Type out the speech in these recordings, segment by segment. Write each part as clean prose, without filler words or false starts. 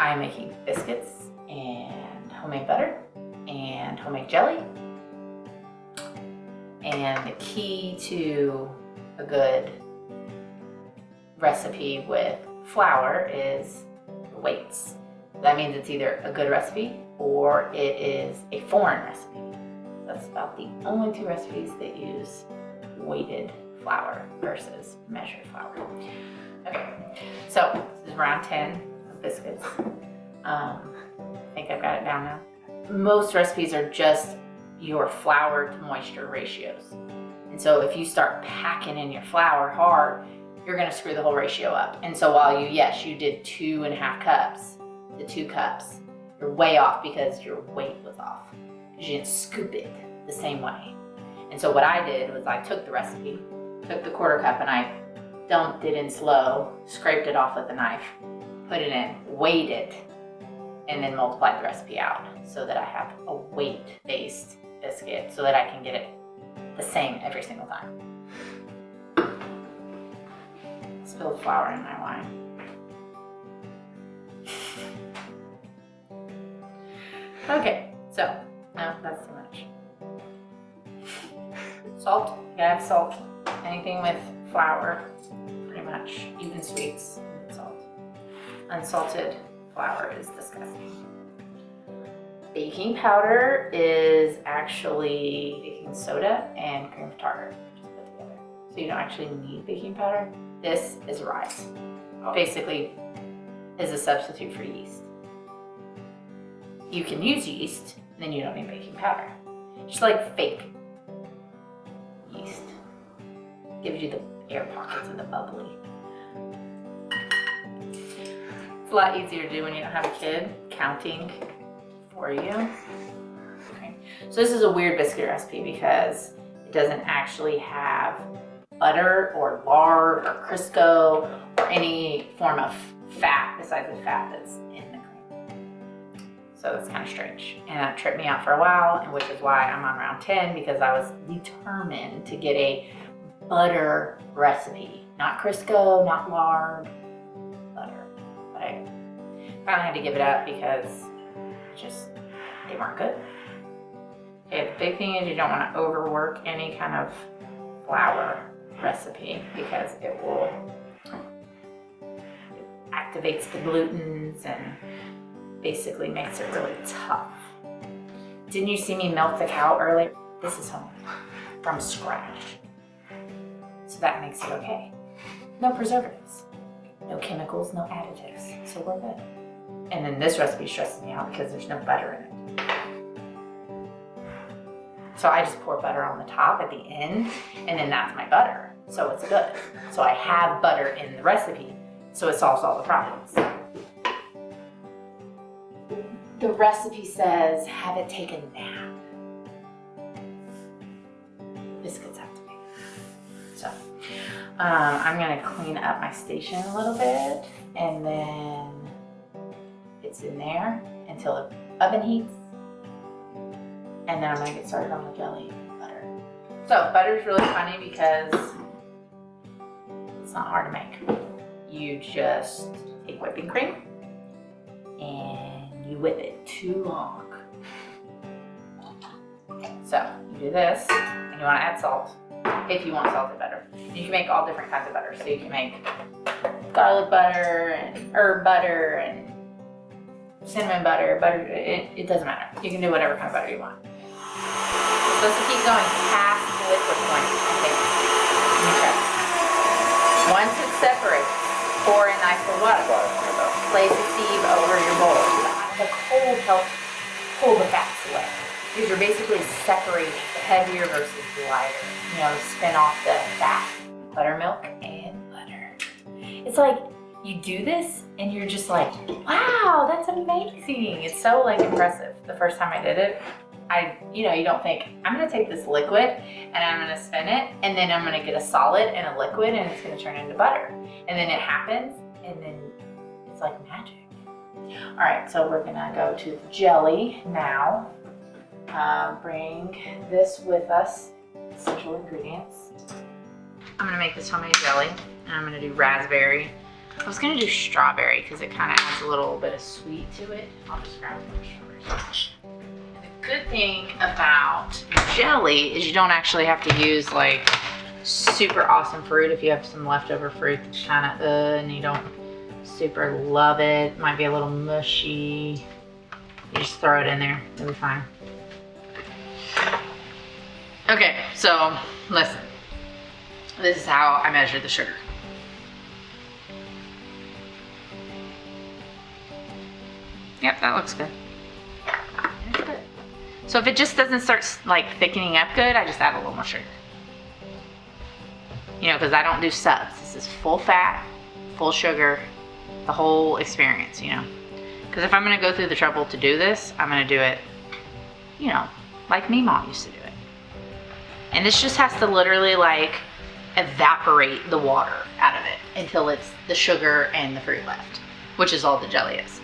I'm making biscuits and homemade butter and homemade jelly. And the key to a good recipe with flour is weights. That means it's either a good recipe or it is a foreign recipe. That's about the only two recipes that use weighted flour versus measured flour. Okay, so this is round 10 of biscuits. I think I've got it down now. Most recipes are just your flour to moisture ratios. And so if you start packing in your flour hard, you're gonna screw the whole ratio up. And so while you did 2.5 cups to 2 cups, you're way off because your weight was off. Because you didn't scoop it the same way. And so what I did was I took the recipe, took the 1/4 cup and I dumped it in slow, scraped it off with a knife, put it in, weighed it, and then multiplied the recipe out so that I have a weight-based biscuit so that I can get it the same every single time. Spilled flour in my wine. Okay, so, no, that's too much. Salt, you gotta have salt. Anything with flour, pretty much, even sweets, salt. Unsalted flour is disgusting. Baking powder is actually baking soda and cream of tartar just put together. So you don't actually need baking powder. This is rice. Basically is a substitute for yeast. You can use yeast, and then you don't need baking powder. Just like fake yeast. Gives you the air pockets and the bubbly. It's a lot easier to do when you don't have a kid counting for you. Okay. So this is a weird biscuit recipe because it doesn't actually have butter or lard or Crisco or any form of fat besides the fat that's in the cream. So that's kind of strange. And that tripped me out for a while, and which is why I'm on round 10 because I was determined to get a butter recipe. Not Crisco, not lard, butter. But I finally had to give it up because they weren't good. Okay, the big thing is you don't want to overwork any kind of flour recipe because it activates the glutens and basically makes it really tough. Didn't you see me milk the cow earlier? This is homemade from scratch. So that makes it okay. No preservatives, no chemicals, no additives, so we're good. And then this recipe stresses me out because there's no butter in it. So I just pour butter on the top at the end, and then that's my butter. So it's good. So I have butter in the recipe, so it solves all the problems. The recipe says, have it take a nap. Biscuits have to be. So I'm gonna clean up my station a little bit, and then it's in there until the oven heats. And then I'm gonna get started on the jelly butter. So butter's really funny because it's not hard to make. You just take whipping cream and you whip it too long. So you do this, and you wanna add salt if you want salted butter. You can make all different kinds of butter. So you can make garlic butter and herb butter and cinnamon butter, it doesn't matter. You can do whatever kind of butter you want. It's supposed to keep going past the liquid point, I think. Let me check. Once it separates, pour in ice cold water. Place a sieve over your bowl. The cold helps pull the fats away. Because you're basically separating the heavier versus the lighter. You know, spin off the fat. Buttermilk and butter. It's like, you do this and you're just like, wow, that's amazing. It's so like impressive. The first time I did it, you don't think, I'm gonna take this liquid and I'm gonna spin it and then I'm gonna get a solid and a liquid and it's gonna turn into butter. And then it happens and then it's like magic. All right, so we're gonna go to the jelly now. Bring this with us, essential ingredients. I'm gonna make this homemade jelly and I'm gonna do raspberry, I was gonna do strawberry because it kind of adds a little bit of sweet to it. I'll just grab some strawberries. And the good thing about jelly is you don't actually have to use like super awesome fruit. If you have some leftover fruit that's kind of and you don't super love it, might be a little mushy, you just throw it in there, it'll be fine. Okay, so listen, this is how I measure the sugar. Yep, that looks good. That's good. So if it just doesn't start like thickening up good, I just add a little more sugar. You know, because I don't do subs. This is full fat, full sugar, the whole experience, you know. Because if I'm gonna go through the trouble to do this, I'm gonna do it, you know, like me mom used to do it. And this just has to literally like evaporate the water out of it until it's the sugar and the fruit left, which is all the jelly is.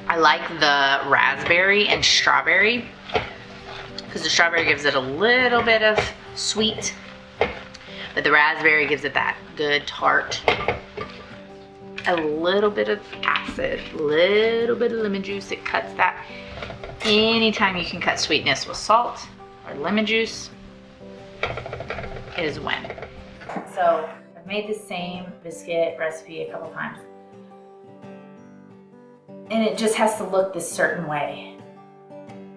I like the raspberry and strawberry because the strawberry gives it a little bit of sweet, but the raspberry gives it that good tart. A little bit of acid, a little bit of lemon juice. It cuts that. Anytime you can cut sweetness with salt or lemon juice is when. So I've made the same biscuit recipe a couple times. And it just has to look this certain way.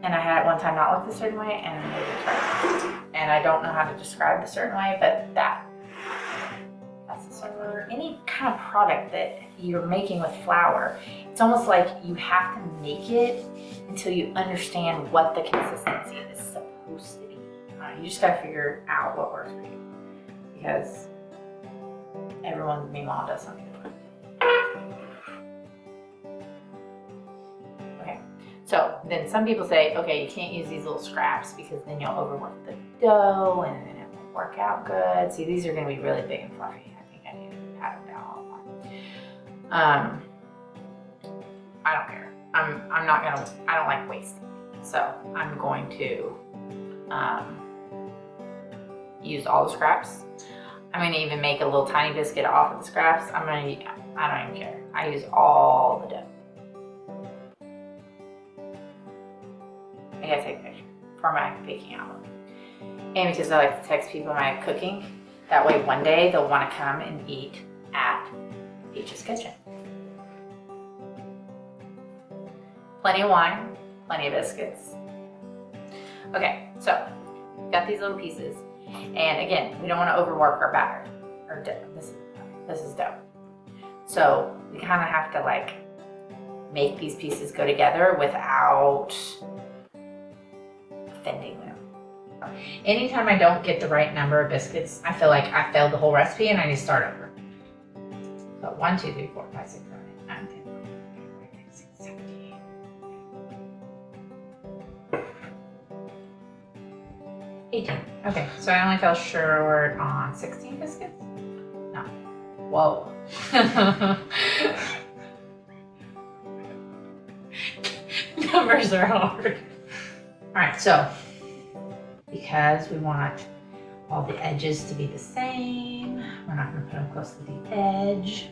And I had it one time not look this certain way, and I made it right. And I don't know how to describe the certain way, but that's the certain. Any kind of product that you're making with flour, it's almost like you have to make it until you understand what the consistency is supposed to be. You just gotta figure out what works for you, because everyone's meemaw does something different. So then some people say, okay, you can't use these little scraps because then you'll overwork the dough and then it won't work out good. See, these are gonna be really big and fluffy. I think I need to pat them down a lot. I don't care. I don't like wasting. So I'm going to use all the scraps. I'm gonna even make a little tiny biscuit off of the scraps. I don't even care. I use all the dough. I gotta take a picture for my baking album. And because I like to text people my cooking, that way one day they'll want to come and eat at Peach's Kitchen. Plenty of wine, plenty of biscuits. Okay, so got these little pieces. And again, we don't want to overwork our batter or dough. This is dough. So we kind of have to like make these pieces go together without offending them. Anytime I don't get the right number of biscuits, I feel like I failed the whole recipe and I need to start over. So 1, 2, 3, 4, 5, 6, 7, 8, 9, 10, 11, 12, 13, 14, 15, 18. Okay, so I only fell short on 16 biscuits? No. Whoa. Numbers are hard. All right, so because we want all the edges to be the same, we're not going to put them close to the edge.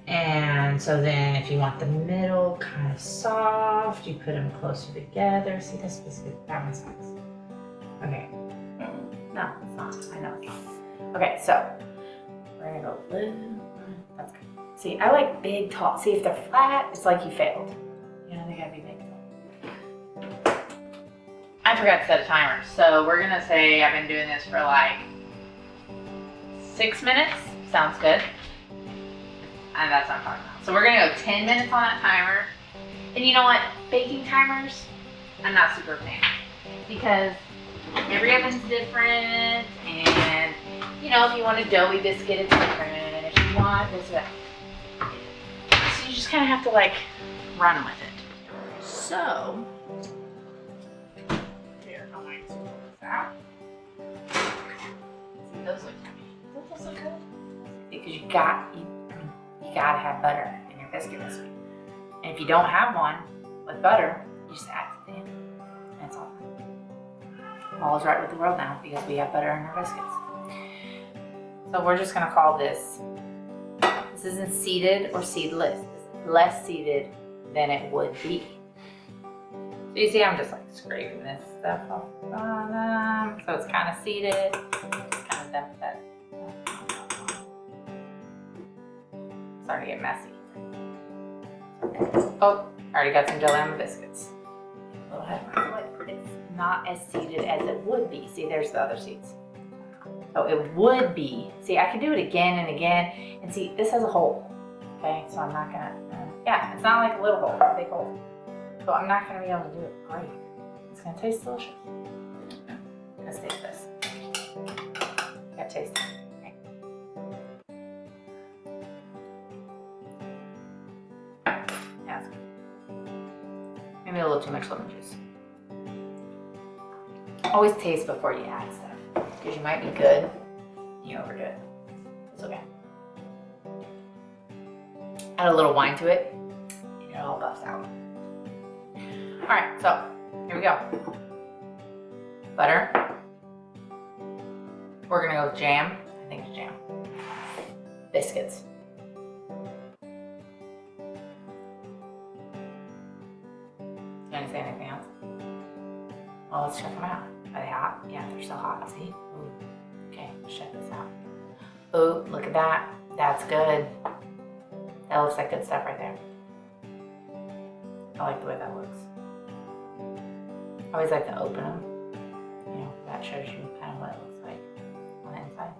And so then if you want the middle kind of soft, you put them closer together. See, this biscuit, that one sucks. Okay. No, it's not. I know it's not. Okay, so we're going to go blue. That's good. See, I like big, tall. See, if they're flat, it's like you failed. You know, they gotta be big, tall. I forgot to set a timer. So we're gonna say I've been doing this for like 6 minutes. Sounds good. And that's what I'm talking about. So we're gonna go 10 minutes on that timer. And you know what? Baking timers, I'm not super a fan. Because every oven's different. And, you know, if you want a doughy biscuit, it's different. If you want this, that. So you just kind of have to like run with it. So, here, I might pull this out. See, those look yummy. Don't those look good? Because you gotta have butter in your biscuit recipe. And if you don't have one with butter, you just add it to the end. That's all. all is right with the world now because we have butter in our biscuits. So we're just gonna call this isn't seeded or seedless. It's less seeded than it would be. So you see I'm just like scraping this stuff off the bottom. So it's kind of seeded. Just kind of dump that. Starting to get messy. Oh, I already got some jelly on the biscuits. A little head. It's not as seeded as it would be. See, there's the other seeds. So it would be. See, I could do it again and again. And see, this has a hole. Okay, so I'm not gonna. Yeah, it's not like a little hole, it's a big hole. So I'm not gonna be able to do it great. It's gonna taste delicious. Let's taste this. You gotta taste it. Okay. Yeah, it's good. Maybe a little too much lemon juice. Always taste before you add stuff, because you might be good, you overdo it. It's okay. Add a little wine to it, and it all buffs out. All right, so here we go. Butter. We're gonna go with jam. I think it's jam. Biscuits. You want to say anything else? Well, let's check them out. Are they hot? Yeah, they're so hot. See? Ooh. Okay, let's check this out. Ooh, look at that. That's good. That looks like good stuff right there. I like the way that looks. I always like to open them. You know, that shows you kind of what it looks like on the inside.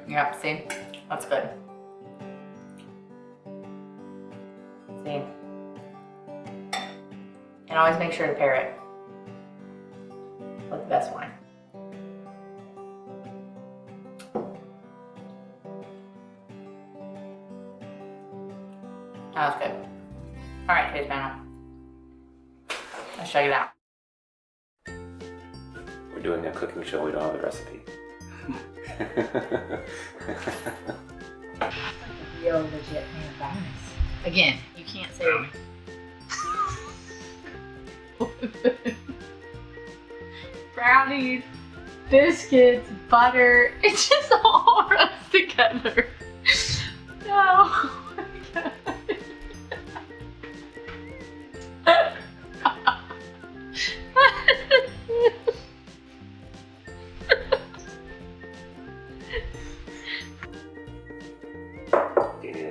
See? Yep, see? That's good. See? And always make sure to pair it with the best wine. That was good. All right, taste panel. Let's check it out. We're doing a cooking show, we don't have the recipe. Real legit brownies. Again, you can't say brownies, biscuits, butter. It just all runs together. No.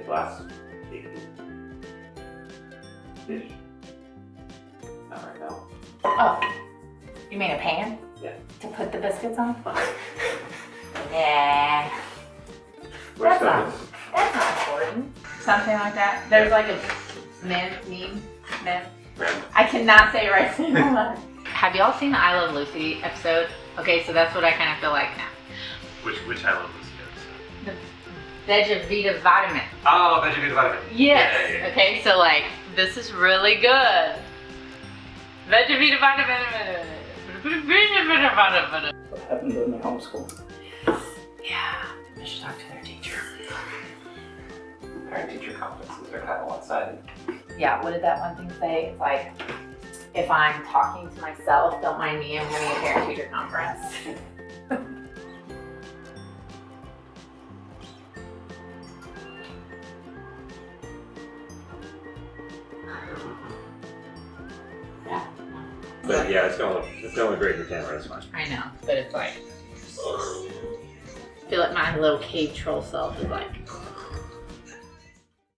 Glass dish. Not right now. Oh, you mean a pan? Yeah. To put the biscuits on? Yeah. Where's That's not important. Something like that. There's like a meme. I cannot say it right. Have y'all seen the I Love Lucy episode? Okay, so that's what I kind of feel like now. Which I Love Lucy episode? The Vegavita vitamin. Oh, Vegavita vitamin. Yes. Yeah. Okay, so like, this is really good. Vegavita vitamin. What happened in the homeschool? Yeah, I should talk to their teacher. Parent-teacher conferences are kind of one-sided. Yeah, what did that one thing say? It's like, if I'm talking to myself, don't mind me, I'm having a parent-teacher conference. Yeah. But yeah, it's going great in the camera, it's fine. I know, but it's like, I feel like my little cave troll self is like,